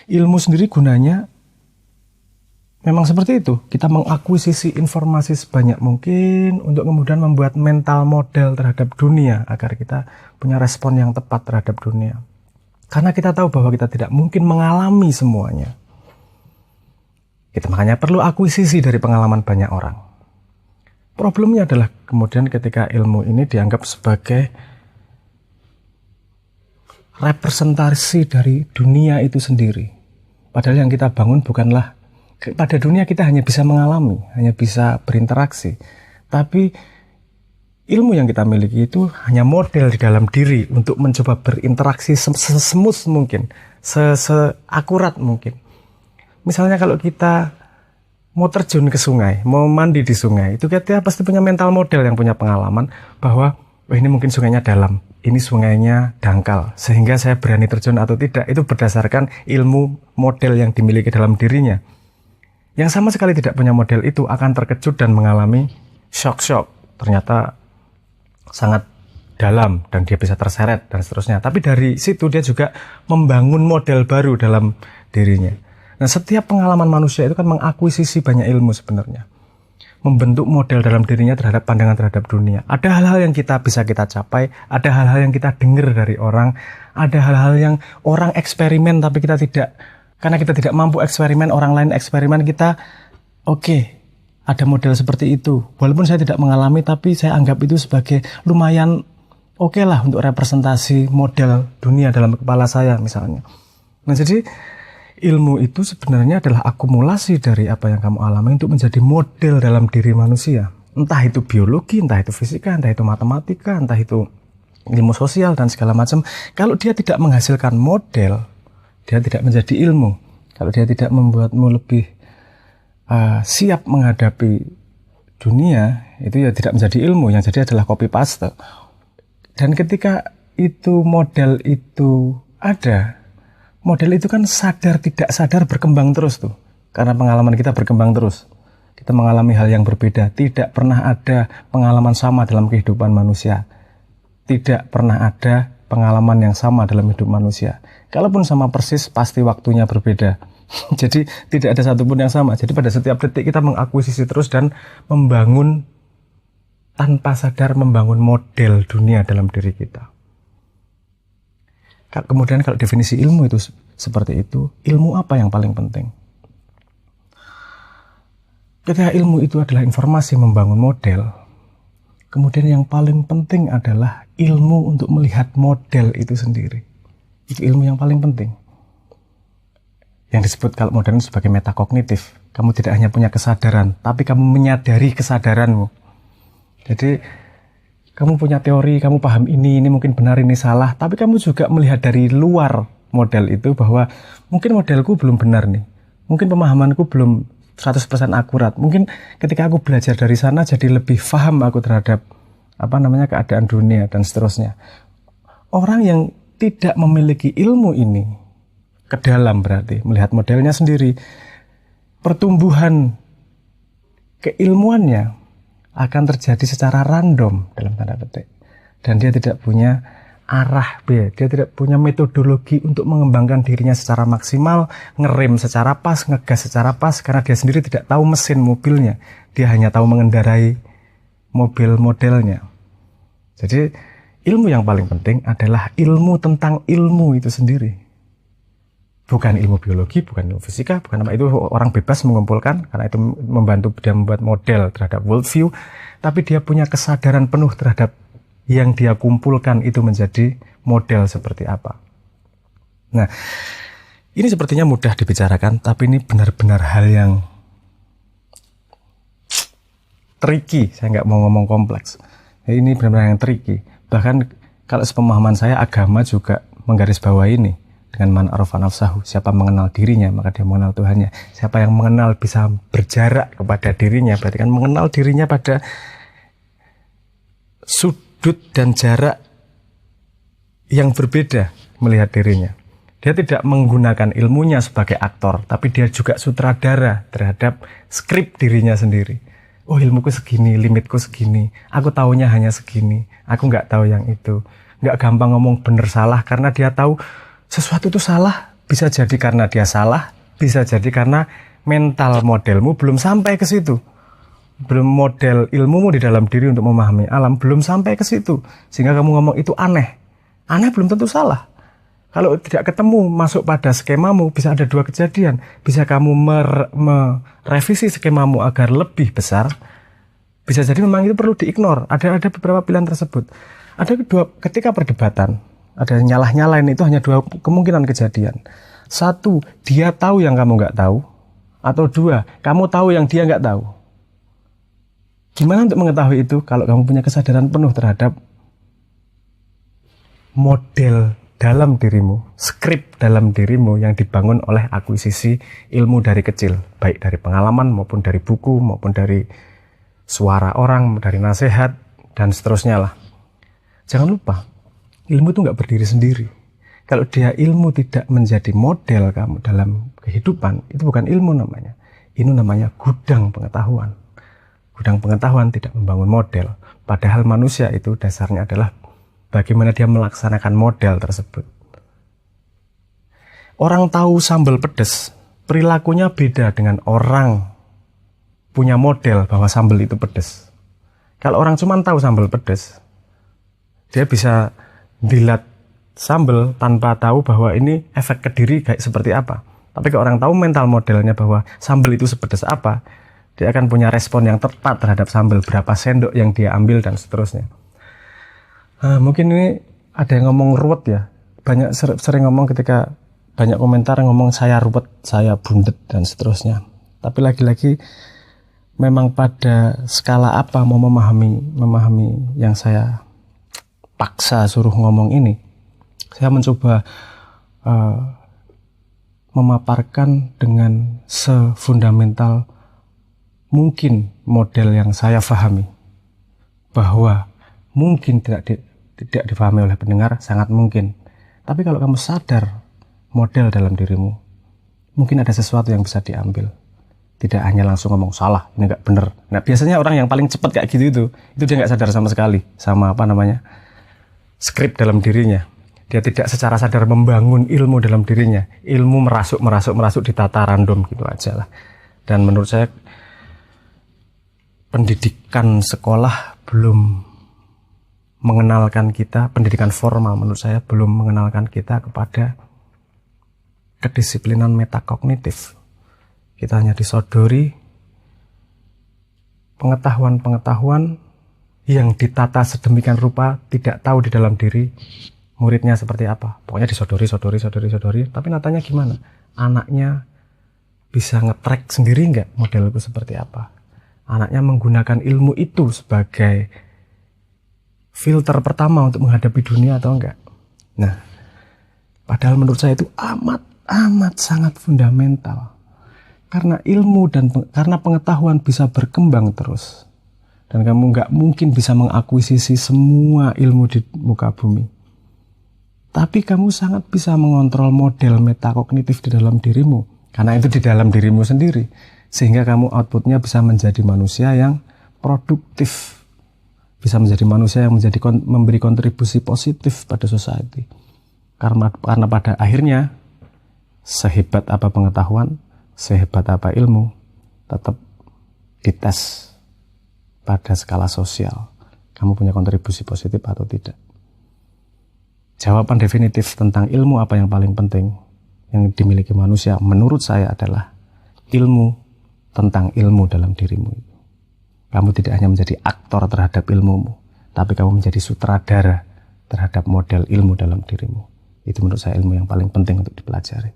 Ilmu sendiri gunanya memang seperti itu. Kita mengakuisisi informasi sebanyak mungkin untuk kemudian membuat mental model terhadap dunia agar kita punya respon yang tepat terhadap dunia. Karena kita tahu bahwa kita tidak mungkin mengalami semuanya. Kita makanya perlu akuisisi dari pengalaman banyak orang. Problemnya adalah kemudian ketika ilmu ini dianggap sebagai representasi dari dunia itu sendiri. Padahal yang kita bangun bukanlah, pada dunia kita hanya bisa mengalami, hanya bisa berinteraksi. Tapi ilmu yang kita miliki itu hanya model di dalam diri untuk mencoba berinteraksi sesemut mungkin, seakurat mungkin. Misalnya kalau kita mau terjun ke sungai, mau mandi di sungai, itu kita pasti punya mental model yang punya pengalaman bahwa ini mungkin sungainya dalam, ini sungainya dangkal, sehingga saya berani terjun atau tidak. Itu berdasarkan ilmu model yang dimiliki dalam dirinya. Yang sama sekali tidak punya model itu akan terkejut dan mengalami shock. Ternyata sangat dalam dan dia bisa terseret dan seterusnya. Tapi dari situ dia juga membangun model baru dalam dirinya. Nah, setiap pengalaman manusia itu kan mengakuisisi banyak ilmu sebenarnya. Membentuk model dalam dirinya terhadap pandangan terhadap dunia. Ada hal-hal yang kita bisa kita capai, ada hal-hal yang kita dengar dari orang, ada hal-hal yang orang eksperimen tapi kita tidak. Karena kita tidak mampu eksperimen, orang lain eksperimen, kita oke, ada model seperti itu. Walaupun saya tidak mengalami, tapi saya anggap itu sebagai lumayan oke lah untuk representasi model dunia dalam kepala saya misalnya. Nah, jadi ilmu itu sebenarnya adalah akumulasi dari apa yang kamu alami untuk menjadi model dalam diri manusia. Entah itu biologi, entah itu fisika, entah itu matematika, entah itu ilmu sosial dan segala macam. Kalau dia tidak menghasilkan model, dia tidak menjadi ilmu. Kalau dia tidak membuatmu lebih siap menghadapi dunia, itu ya tidak menjadi ilmu. Yang jadi adalah copy paste. Dan ketika itu model itu ada, model itu kan sadar tidak sadar berkembang terus tuh. Karena pengalaman kita berkembang terus. Kita mengalami hal yang berbeda. Tidak pernah ada pengalaman sama dalam kehidupan manusia. Tidak pernah ada pengalaman yang sama dalam hidup manusia. Kalaupun sama persis, pasti waktunya berbeda. Jadi tidak ada satupun yang sama. Jadi pada setiap detik kita mengakuisisi terus dan membangun, tanpa sadar membangun model dunia dalam diri kita. Kemudian kalau definisi ilmu itu seperti itu, ilmu apa yang paling penting? Ketika ilmu itu adalah informasi membangun model, kemudian yang paling penting adalah ilmu untuk melihat model itu sendiri. Itu ilmu yang paling penting. Yang disebut kalau modern sebagai metakognitif. Kamu tidak hanya punya kesadaran, tapi kamu menyadari kesadaranmu. Jadi, kamu punya teori, kamu paham ini mungkin benar, ini salah. Tapi kamu juga melihat dari luar model itu bahwa mungkin modelku belum benar nih. Mungkin pemahamanku belum 100% akurat. Mungkin ketika aku belajar dari sana jadi lebih paham aku terhadap keadaan dunia dan seterusnya. Orang yang tidak memiliki ilmu ini ke dalam berarti melihat modelnya sendiri, pertumbuhan keilmuannya akan terjadi secara random dalam tanda petik, dan dia tidak punya arah B, dia tidak punya metodologi untuk mengembangkan dirinya secara maksimal, ngerem secara pas, ngegas secara pas, karena dia sendiri tidak tahu mesin mobilnya, dia hanya tahu mengendarai mobil modelnya. Jadi ilmu yang paling penting adalah ilmu tentang ilmu itu sendiri. Bukan ilmu biologi, bukan ilmu fisika, bukan apa itu orang bebas mengumpulkan, karena itu membantu dia membuat model terhadap worldview, tapi dia punya kesadaran penuh terhadap yang dia kumpulkan itu menjadi model seperti apa. Nah, ini sepertinya mudah dibicarakan, tapi ini benar-benar hal yang tricky. Saya nggak mau ngomong kompleks. Ini benar-benar yang tricky. Bahkan kalau sepemahaman saya, agama juga menggarisbawahi ini dengan man arafa nafsahu. Siapa mengenal dirinya, maka dia mengenal Tuhannya. Siapa yang mengenal bisa berjarak kepada dirinya, berarti kan mengenal dirinya pada sudut dan jarak yang berbeda melihat dirinya. Dia tidak menggunakan ilmunya sebagai aktor, tapi dia juga sutradara terhadap skrip dirinya sendiri. Oh, ilmuku segini, limitku segini, aku taunya hanya segini, aku nggak tahu yang itu. Nggak gampang ngomong bener salah, karena dia tahu sesuatu itu salah, Bisa jadi karena dia salah, bisa jadi karena mental modelmu belum sampai ke situ. Belum model ilmumu di dalam diri untuk memahami alam, belum sampai ke situ. Sehingga kamu ngomong itu aneh. Aneh belum tentu salah. Kalau tidak ketemu masuk pada skemamu, bisa ada dua kejadian. Bisa kamu merevisi skemamu agar lebih besar. Bisa jadi memang itu perlu diignore. Ada beberapa pilihan tersebut. Ada ketika perdebatan, ada nyalah-nyalain, itu hanya dua kemungkinan kejadian. Satu, dia tahu yang kamu nggak tahu. Atau dua, kamu tahu yang dia nggak tahu. Gimana untuk mengetahui itu? Kalau kamu punya kesadaran penuh terhadap model dalam dirimu, skrip dalam dirimu yang dibangun oleh akuisisi ilmu dari kecil, baik dari pengalaman maupun dari buku maupun dari suara orang, dari nasihat dan seterusnya lah. Jangan lupa, ilmu itu nggak berdiri sendiri. Kalau dia ilmu tidak menjadi model kamu dalam kehidupan, itu bukan ilmu namanya. Ini namanya gudang pengetahuan. Gudang pengetahuan tidak membangun model. Padahal manusia itu dasarnya adalah bagaimana dia melaksanakan model tersebut. Orang tahu sambal pedas, perilakunya beda dengan orang punya model bahwa sambal itu pedas. Kalau orang cuma tahu sambal pedas, dia bisa dilat sambal tanpa tahu bahwa ini efek ke diri kayak seperti apa. Tapi kalau orang tahu mental modelnya bahwa sambal itu sepedas apa, dia akan punya respon yang tepat terhadap sambal, berapa sendok yang dia ambil dan seterusnya. Mungkin ini ada yang ngomong ruwet ya. Banyak sering ngomong ketika banyak komentar ngomong saya ruwet, saya bundet dan seterusnya. Tapi lagi-lagi memang pada skala apa mau memahami yang saya paksa suruh ngomong ini. Saya mencoba memaparkan dengan sefundamental mungkin model yang saya pahami, bahwa mungkin tidak dipahami oleh pendengar, sangat mungkin. Tapi kalau kamu sadar model dalam dirimu, mungkin ada sesuatu yang bisa diambil. Tidak hanya langsung ngomong salah, ini nggak bener. Nah biasanya orang yang paling cepat kayak gitu itu dia nggak sadar sama sekali sama skrip dalam dirinya. Dia tidak secara sadar membangun ilmu dalam dirinya. Ilmu merasuk ditata random gitu aja lah. Dan menurut saya pendidikan sekolah belum mengenalkan kita, pendidikan formal menurut saya belum mengenalkan kita kepada kedisiplinan metakognitif. Kita hanya disodori pengetahuan-pengetahuan yang ditata sedemikian rupa, tidak tahu di dalam diri muridnya seperti apa. Pokoknya disodori, tapi nyatanya gimana? Anaknya bisa nge-track sendiri nggak model itu seperti apa? Anaknya menggunakan ilmu itu sebagai filter pertama untuk menghadapi dunia atau enggak? Nah, padahal menurut saya itu amat sangat fundamental. Karena ilmu dan karena pengetahuan bisa berkembang terus. Dan kamu nggak mungkin bisa mengakuisisi semua ilmu di muka bumi. Tapi kamu sangat bisa mengontrol model metakognitif di dalam dirimu. Karena itu di dalam dirimu sendiri. Sehingga kamu outputnya bisa menjadi manusia yang produktif. Bisa menjadi manusia yang memberi kontribusi positif pada society. Karena pada akhirnya, sehebat apa pengetahuan, sehebat apa ilmu, tetap dites pada skala sosial. Kamu punya kontribusi positif atau tidak? Jawaban definitif tentang ilmu apa yang paling penting yang dimiliki manusia menurut saya adalah ilmu tentang ilmu dalam dirimu. Kamu tidak hanya menjadi aktor terhadap ilmumu, tapi kamu menjadi sutradara terhadap model ilmu dalam dirimu. Itu menurut saya ilmu yang paling penting untuk dipelajari.